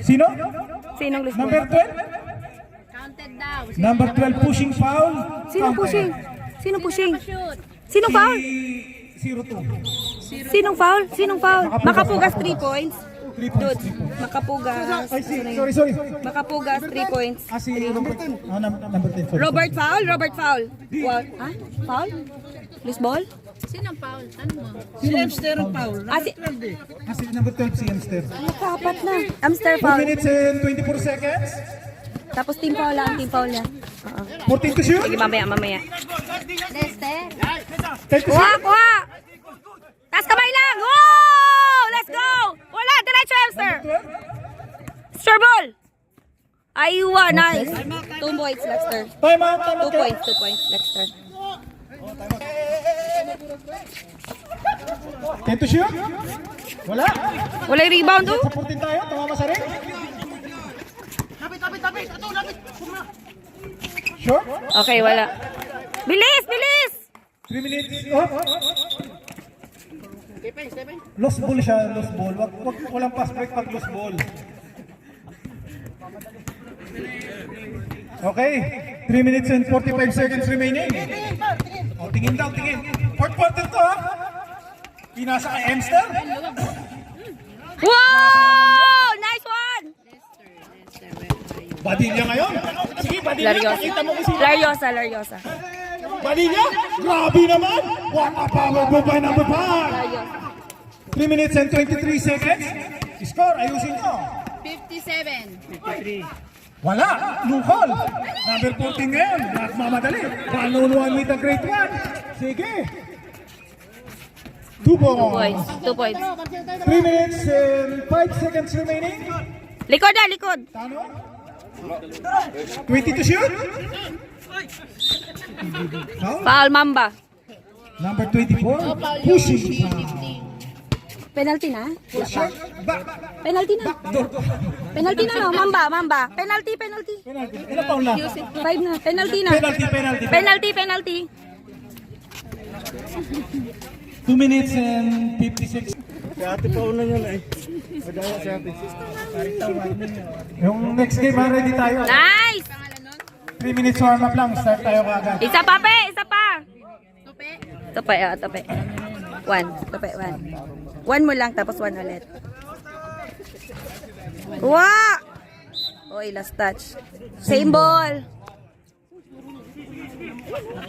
Sino? Sinong lose Number ball? 12. Counted daw. Number 12 pushing foul. Sinong pushing? Shoot. Sinong foul? 02. Sinong foul? Makapugas 3 points. 3 points. Dude, Makapugas. Ay, sorry. Makapugas 3 points. Si number 10. Number 10. Sorry. Robert foul. What? Ha? Foul? Loose ball? Sinong foul? Ano mo? Si Emster ang foul. Si Number 12 si Emster. nakapat na. Amster 4 foul. minutes and 24 seconds. Tapos team foul niya. 14 to shoot. Sige, mamaya. Lester? 10 to Kuha! shoot. Taas kamay lang! Wow! Let's go! Wala! Diretso, Amster! 12. Sure ball! Aywa! Nice! 2 points, Lexter. Time out. 2 points, Lexter. 10 to shoot. Wala. Wala yung rebound, oh! Sa 14 tayo. Tumama sa ring. Short. Okay, wala. Bilis! 3 minutes. Oh. Lost ball siya. Lost ball. Walang pass break pag lost ball. Okay. 3 minutes and 45 seconds remaining. O, tingin. Fourth quarter to, ha? Pinasa kay Emster. Wow! Nice one! Badilla ngayon. Sige, Badilla. Pakita mo kung sino. Lariosa. Badilla. Grabe naman. What a power move by number 5. Lariosa. 3 minutes and 23 seconds. Score, ayusin nyo. 57. Wala, lukol. Number 14 ngayon, nagmamadali. 1-on-1 with the great one. Sige. 2 points. 2 points. 3 minutes and 5 seconds remaining. Likod na, likod. Tano? 20 to shoot. Foul. Foul, Mamba. Number 24, pushing. Penalty na? Pushing. Back. Penalty na. Penalty na, no? Mamba. Penalty. Penalty. Ilan foul na? 5 na. Penalty na. Penalty. 2 minutes and 56. Si ate pa una yun eh. Madaya si ate. Yung next game, ready tayo. Nice! 3 minutes warm up lang. Start tayo kaagad. Isa pa, pe! Isa pa! Tupi. Tope. 1. Tope, 1. 1 mo lang, tapos 1 ulit. Wow! Oy, last touch. Same ball.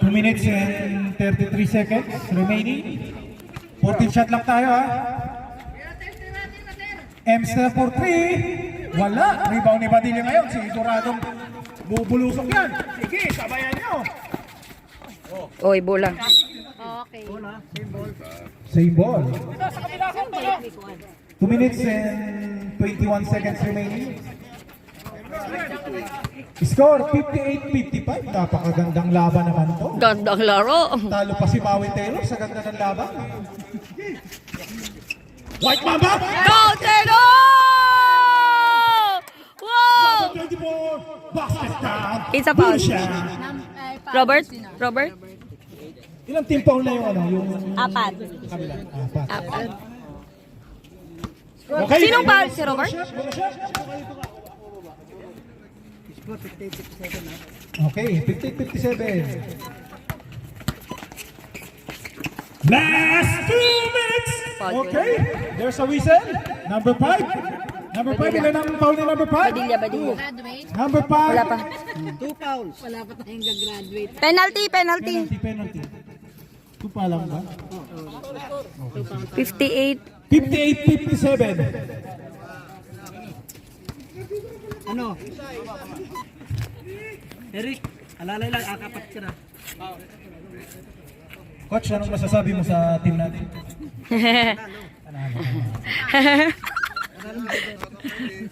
2 minutes and 33 seconds remaining. 14 shot lang tayo ha. Emster for 3. Wala. Rebound ni Badilla ngayon. Siguradong bubulusok yan. Sige, sabayan nyo. Oy, bola. Okay. Same ball. 2 minutes and 21 seconds remaining. Score 58-55. Napakagandang laban naman to. Gandang laro. Talo pa si Maui Taylor sa ganda ng laban. White Mamba! Go, Teno! Wow! 24, basket down. It's a foul. Bulsha. Robert? Ilang team foul na yung ano? Yung 4. kabila? 4. Okay. Sinong foul? Si Robert? Okay, 58-57. Last 2 minutes! Okay, there's a whistle. Number 5. Number 5, ilan ang foul ni number 5? Badilla. Graduate. Number 5. Wala pa. 2 fouls. Wala pa tayong gagraduate. Penalty. Penalty. 2 pa lang ba? 58. 58-57. Ano? Eric, alalay lang, akapat ka na. Coach, anong masasabi mo sa team natin?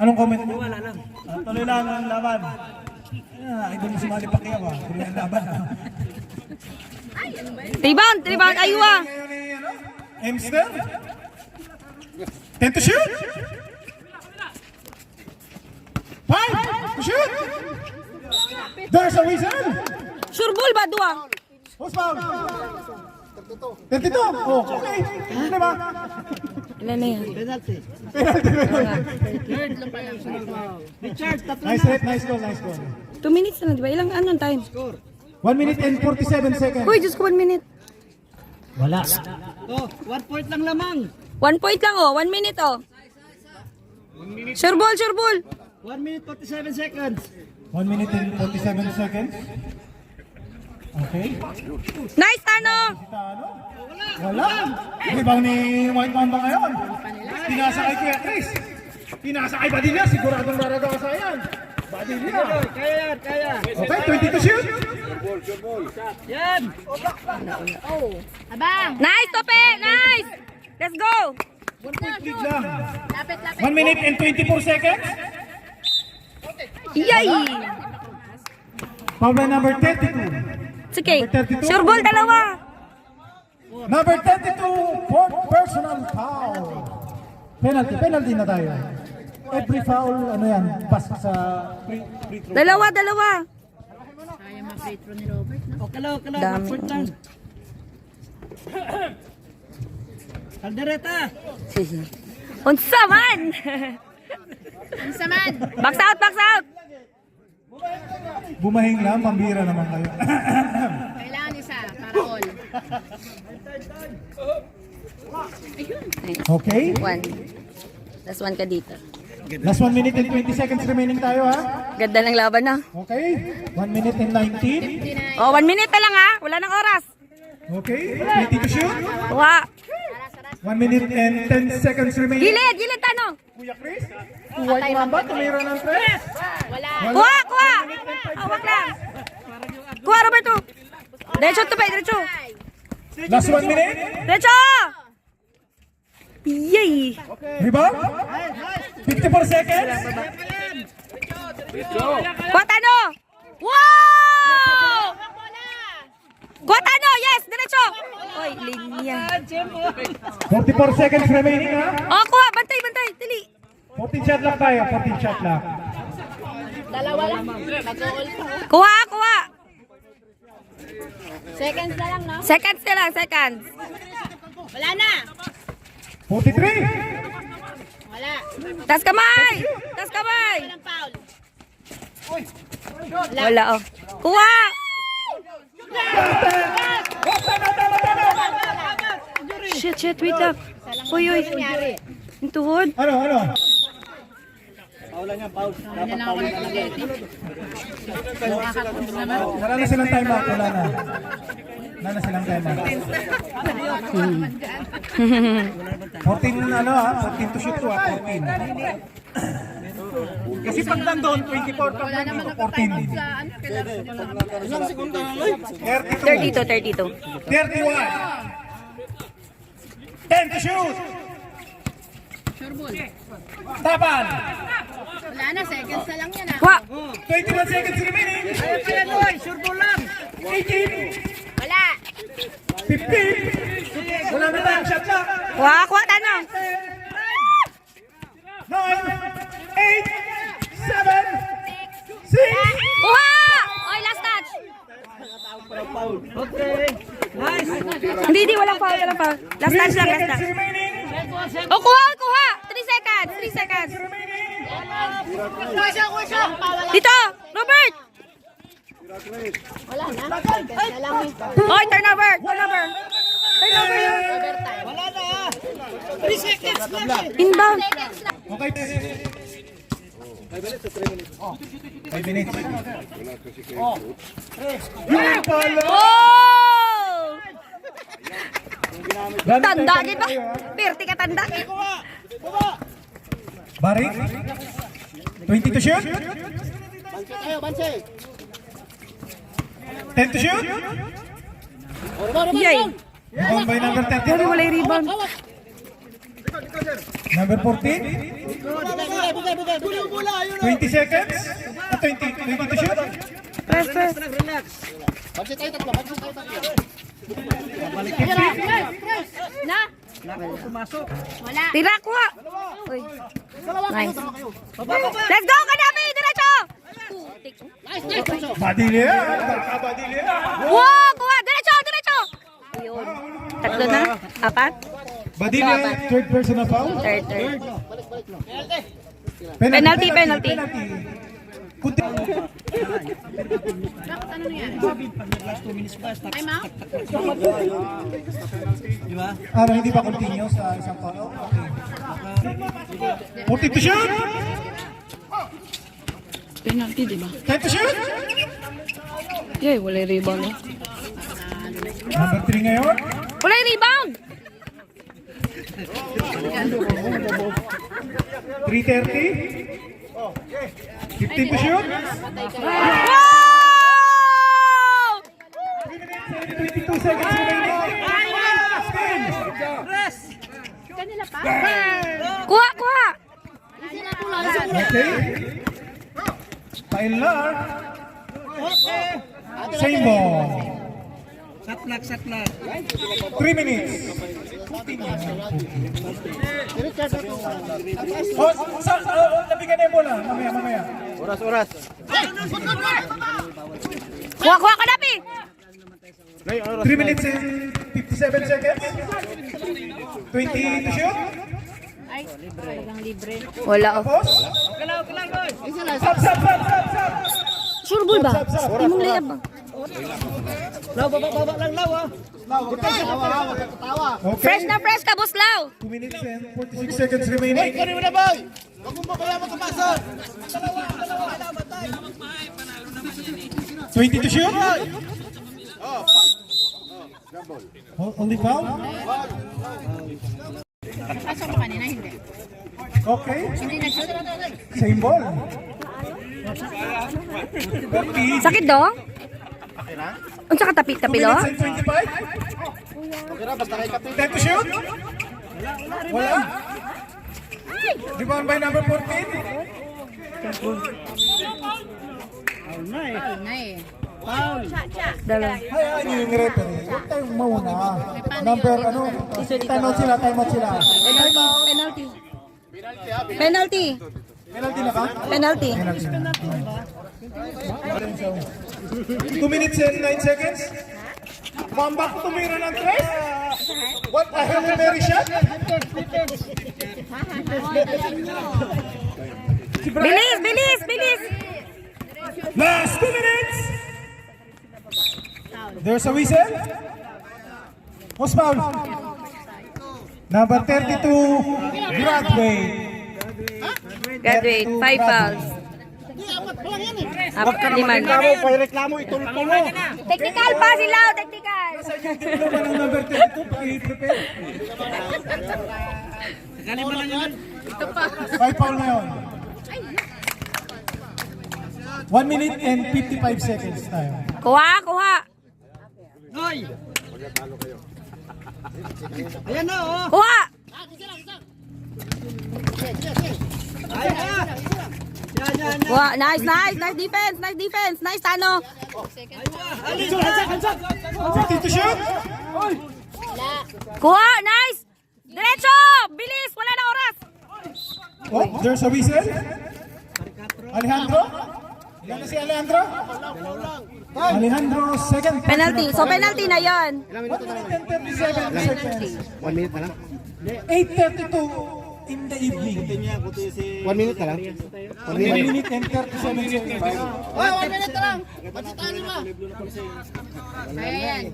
Anong comment mo? Wala lang. Tuloy lang ang laban. Idol mo si Manny Pacquiao ah. Tuloy ang laban. Rebound. Aywa. Emster. 10 to shoot. 5 to shoot. There's a whistle. Sure ball ba, Dua? Who's foul? 32. Oh, okay. Di ba? Ilan na yan? Penalty. Third lang pala. Richard, tatlo Nice na. hit, nice goal. 2 minutes na, di ba? Ilang anong time? 1 minute and 47 seconds. Uy, just 1 minute. Wala. Oh, 1 point lang lamang. 1 point lang, 1 minute, Sure ball. 1 minute 47 seconds. 1 minute and 47 seconds. Okay. Nice, Tano! Wala. Rebound ni White Mamba ngayon. Pinasa kay Kuya Chris. Pinasa kay Badilla. Siguradong maragasa yan. Badilla. Kaya. Okay, 20 to shoot. Yan. Abang. Nice, Tope! Nice! Let's go! Lead lang. Lapit. 1 minute and 24 seconds. Yay! Foul by number 32. Sige. Sure ball, dalawa. Number 32, fourth personal foul. Penalty na tayo. Every foul, ano yan, pass sa free throw. Dalawa. Kaya ma-free throw ni Robert, no? Kalaw, 1 Dami. point lang. Caldereta. Unsa man! Ang saman. Box out! Bumahing lang, pambira naman kayo. Kailangan isa para all. Nice. Okay, 1. Last 1 ka dito. last 1 minute and 20 seconds remaining tayo ha. Ganda ng laban na. Okay, 1 minute and 19. 59. 1 minute na lang, Wala nang oras. Okay, 20 to shoot. Wa. Aras. 1 minute and 10 seconds remaining. Gilid, gilid, Tano. Kuya Chris, white mamba, tumira ng 3. Kuha, kuha. Hawak lang. Kuha, Roberto. Diretso, tupay, diretso. Last 1 minute. Diretso. Yay. Rebound. 54 seconds. Kuha, Tano. Wow! Kuha, Tano. Yes, diretso. Oy, linya. 44 seconds remaining ha. Oh, kuha. Bantay, bantay. Dali. 14 shot lang tayo, 14 shot lang. Dalawa lang. Nag-all pa. Kuha, kuha. Seconds na lang, no? Seconds na lang, seconds. Wala na. 43. Wala. Tas kamay. Tas kamay. Walang foul. Wala, oh. Kuha. Shit, shit, wait up. Uy, uy. Yung tuhod. Ano? Wala na silang time out, wala na. Wala na silang time out. 14 ano ha, 14 to shoot to ha, 14. Kasi pag nandun, 24 pag nandito, 14. 32. 31. 10 to shoot. Tapan. Wala na. Seconds na lang yan, ah. Kuha. 21 seconds remaining. 18. Wala. 15. Wala na time shot lang. Kuha, kuha, Tano. 9, 8, 7, 6. Kuha! Oy, last touch. Hindi, walang foul, walang foul. Last 3 touch lang, last seconds touch. remaining. Oh, kuha, kuha. 3 seconds, 3 seconds. Dito, Robert. Wala na. Seconds na lang, eh. Oy, turnover, turnover. Turnover yun. Overtime. Inbound. Okay. 5 minutes. Yung pala. Oh! Tanda, di ba? Pirti ka tanda. Barik. 20 to shoot. 10 to shoot. Yay. Rebound by number 30. Pero wala yung rebound. Number 14. 20 seconds. 20 to shoot. Press, press. Na? Wala. Tira, kuha. Uy. Nice. Let's go, Kanabi! Diretso! Badilya. Badilya. Wow, kuha! Diretso, diretso! Ayun. Tatlo na? Apat? Badilya, third person na foul. Third, third. Penalty. Kunti. Ano yan? Time out? Hindi pa continue sa isang foul. Okay. 40 to shoot. Penalty, di ba? 10 to shoot. Yay, wala yung rebound. Eh. Number 3 ngayon. Wala yung rebound! 3:30. 15 to shoot. Wow! 22 seconds remaining. Kanila pa? Kuha, kuha! Okay. Tyler. Same ball. Satlak. 3 minutes. Labigan na yung bola. Mamaya. Oras. Kuha, kuha, Kanabi! 3 minutes and 57 seconds. 20 to shoot. Ay, talagang libre. Wala, oh. Tapos. Sub. Sure ball ba? Imong layab ba? Baba lang law. Okay. Fresh na fresh ka, Boss Lau! 2 minutes and 46 seconds remaining. Mo na boy. 20 to shoot. Only foul? Pasok mo kanina, hindi. Okay. Hindi nag-shoot. Same ball. Sakit dong? Ang saka tapi-tapi 2 lo? minutes and 25. Time to shoot? Wala? Rebound by number 14. Na eh. Dalawa. Hayaan niyo yung referee. Huwag tayong mauna. Number, timeout sila, timeout sila. Penalty. Penalty. Penalty na ka? Penalty. 2 minutes and 9 seconds. Mambak tumira ng tres. What a Hail Mary shot. Bilis, bilis, bilis. Last 2 minutes. There's a whistle. Who's foul? Number 32, Graduate. Graduate, 5 fouls. Apat na liman. reklamo, itulpo mo. Technical pa sila, technical. Diploma ng number 32, paki-prepare. 5 foul na yun. 1 minute and 55 seconds tayo. Kuha, kuha. Ayan na, oh. Kuha. Kuha, nice, nice. Nice defense, nice defense. Nice, Tano. 50 to shoot. Kuha, nice. Diretso, bilis, wala na oras. Oh, there's a whistle. Alejandro. Yan na si Alejandro. Alejandro, second. Penalty, so penalty na yon. 1 minute and 37 seconds. 1 minute na lang. 8:32 in the evening. 1 minute na lang. 1 minute and 37 seconds. Oh, 1 minute lang. Patitano mo. Ayan.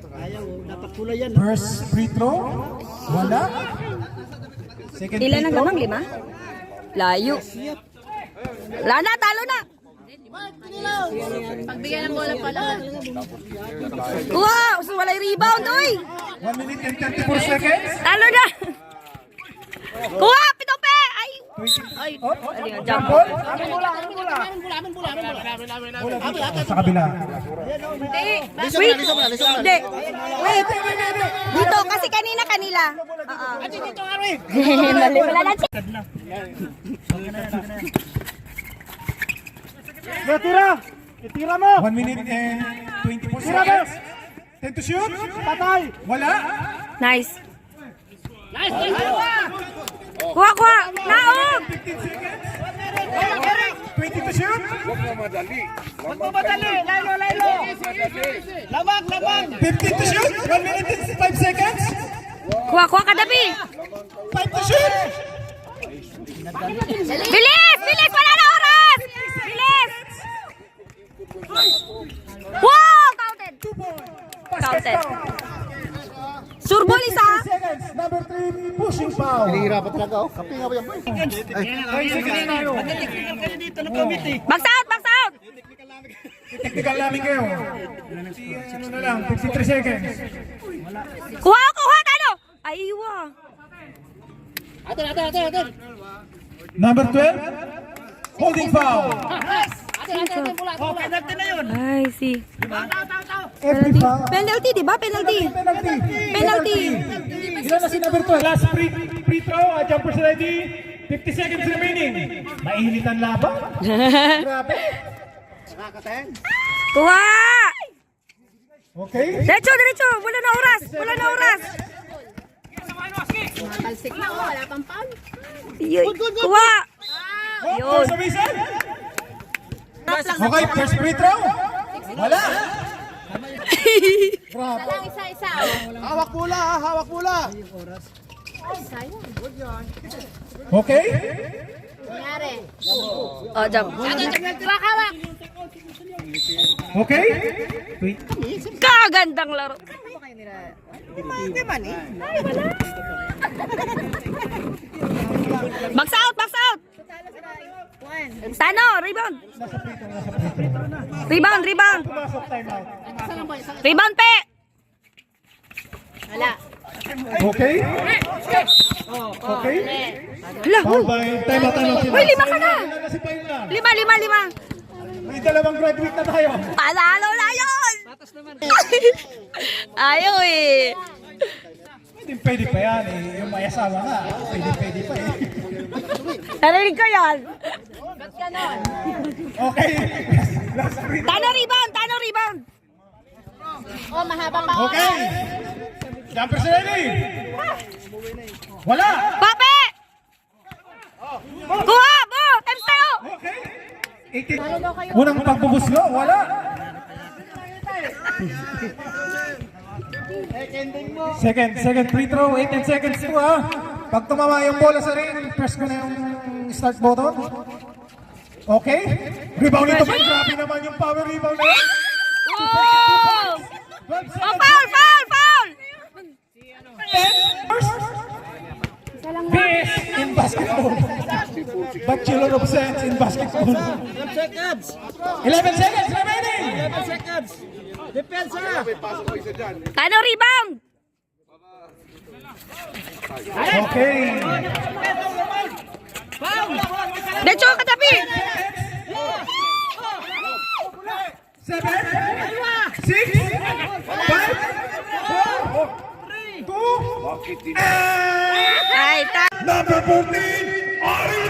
Dapat kulay yan. First free throw. Wala. Second Ilan free ang throw. lamang, 5? Layo. Wala na, talo na. Pagbigyan ng bola pala. Wow, so wala yung rebound, oy. 1 minute and 34 seconds. Talo na. Kuha, pitope. Ay. Oh, Ano yun, jump jump. ball. Sa kabila. Wait. Hindi. Wait. Dito, kasi kanina kanila. Mali, wala na. Tira! Itira mo! 1 minute and 24 seconds. 10 to shoot. Patay! Wala. Nice. Kuha, kuha. Naog. 15 seconds. 20 to shoot. Huwag mo madali! Laylo, laylo! Lamang, lamang! 15 to shoot. 1 minute and 5 seconds. Kuha, kuha kadabi. 5 to shoot. Bilis! Bilis! Wala na oras! Bilis! Wow! Counted! 2 points. Counted. Surbol isa. Seconds. Number 3, pushing foul. Hihirapan talaga, oh. Kapinga mo yan, boy. Box out! Box out! Technical namin kayo. Ano na lang, 53 seconds. Kuha! Kuha! Talo! Ay, iwa. Number 12, holding foul. Ay, see. Every foul. Penalty, di ba? Penalty. Penalty. Penalty. Ilan na si number 12? Last free throw. Jumpers ready. 50 seconds remaining. Mainit ang laban. Grabe. Kuha! Okay. Diretso, diretso. Wala na oras. Wala na oras. Talsik na, oh. Wala pang foul. Yun. Kuha! Oh, there's a whistle. Okay, first free throw. Wala. Grabe. Lang isa-isa. Hawak pula, ha? Hawak pula! Okay. Nangyari. Oh, jump. Hawak-hawak. Okay. Kagandang laro. Box out, box out. Tano, rebound. Rebound, rebound. Pumasok time out. Rebound, pe. Wala. Okay? Okay? Hala, Foul by time out sila. Uy, 5 ka na. Kasi pa yun lang. 5. May dalawang graduate na tayo. Panalo na yun! Ayaw eh. Pwede pa yan eh. Yung may asawa nga. Pwede pa eh. Narinig ko yan. Okay. Last free. Tano rebound! Oh, mahaba pa. Okay. Jumpers ready. Wala. Pape! Kuha! Bo! Times tayo! Okay. 18. Unang pagbubuslo. Wala. Second free throw. 18 seconds to Pag tumama yung bola sa ring, press ko na yung start button. Okay. Rebound nito. Grabe naman yung power rebound na yun. Oh! Oh, foul! This in basketball. Bachelor of Science in basketball. 11 seconds. 11 seconds remaining. 11 seconds. Depensa. Tano rebound! Okay. Decho, katabi! 7, 6, 5, 4, 3, 2, Ay, number 14, Ari